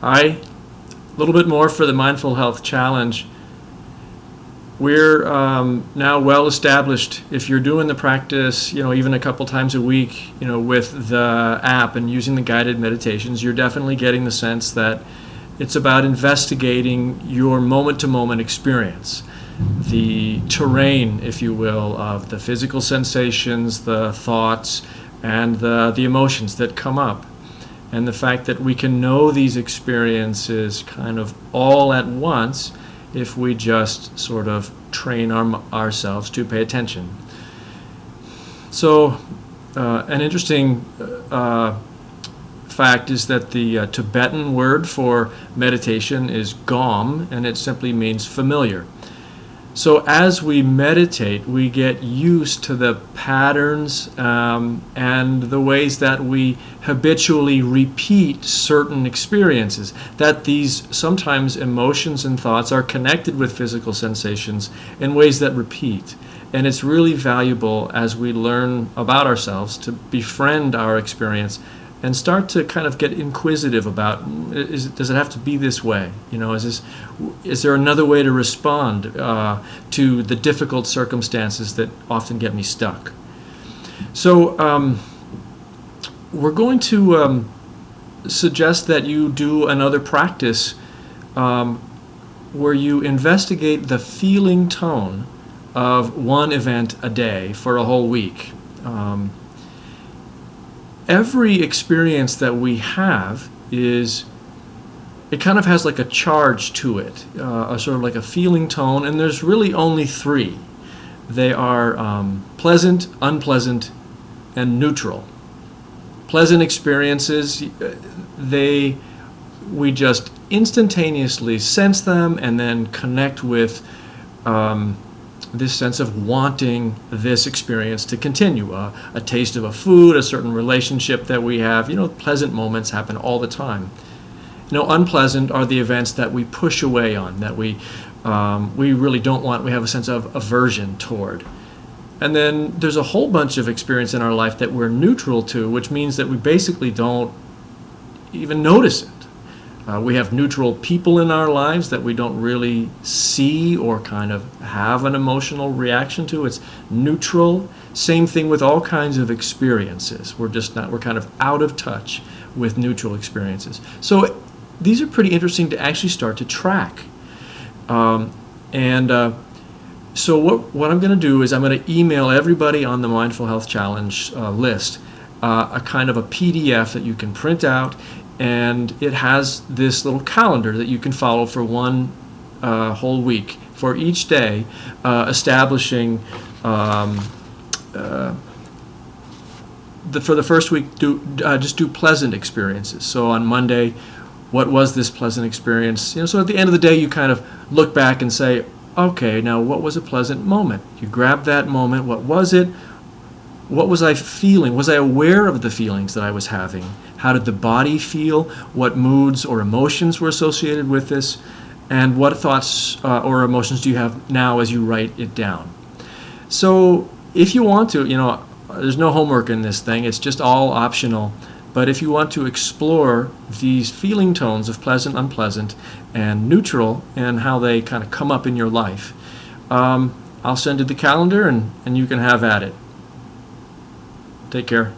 A little bit more for the Mindful Health Challenge. We're now well established. If you're doing the practice, even a couple times a week, with the app and using the guided meditations, you're definitely getting the sense that it's about investigating your moment-to-moment experience, the terrain, if you will, of the physical sensations, the thoughts, and the emotions that come up. And the fact that we can know these experiences kind of all at once if we just sort of train ourselves to pay attention. So an interesting fact is that the Tibetan word for meditation is gom, and it simply means familiar. So as we meditate, we get used to the patterns and the ways that we habitually repeat certain experiences, that these sometimes emotions and thoughts are connected with physical sensations in ways that repeat. And it's really valuable as we learn about ourselves to befriend our experience and start to kind of get inquisitive about, does it have to be this way? Is there another way to respond to the difficult circumstances that often get me stuck? So we're going to suggest that you do another practice where you investigate the feeling tone of one event a day for a whole week. Every experience that we have it kind of has like a charge to it, a sort of like a feeling tone, and there's really only three. They are pleasant, unpleasant, and neutral. Pleasant experiences, we just instantaneously sense them and then connect with this sense of wanting this experience to continue. A taste of a food, a certain relationship that we have. Pleasant moments happen all the time. Unpleasant are the events that we push away on, that we really don't want, we have a sense of aversion toward. And then there's a whole bunch of experience in our life that we're neutral to, which means that we basically don't even notice it. We have neutral people in our lives that we don't really see or kind of have an emotional reaction to. It's neutral. Same thing with all kinds of experiences. We're kind of out of touch with neutral experiences. So these are pretty interesting to actually start to track. So what I'm going to do is I'm going to email everybody on the Mindful Health Challenge list a kind of a PDF that you can print out, and it has this little calendar that you can follow for one whole week. For each day, establishing for the first week, just do pleasant experiences. So on Monday, what was this pleasant experience? So at the end of the day, you kind of look back and say, okay, now what was a pleasant moment? You grab that moment. What was it? What was I feeling? Was I aware of the feelings that I was having? How did the body feel? What moods or emotions were associated with this? And what thoughts or emotions do you have now as you write it down? So if you want to, there's no homework in this thing. It's just all optional. But if you want to explore these feeling tones of pleasant, unpleasant, and neutral, and how they kind of come up in your life, I'll send you the calendar and you can have at it. Take care.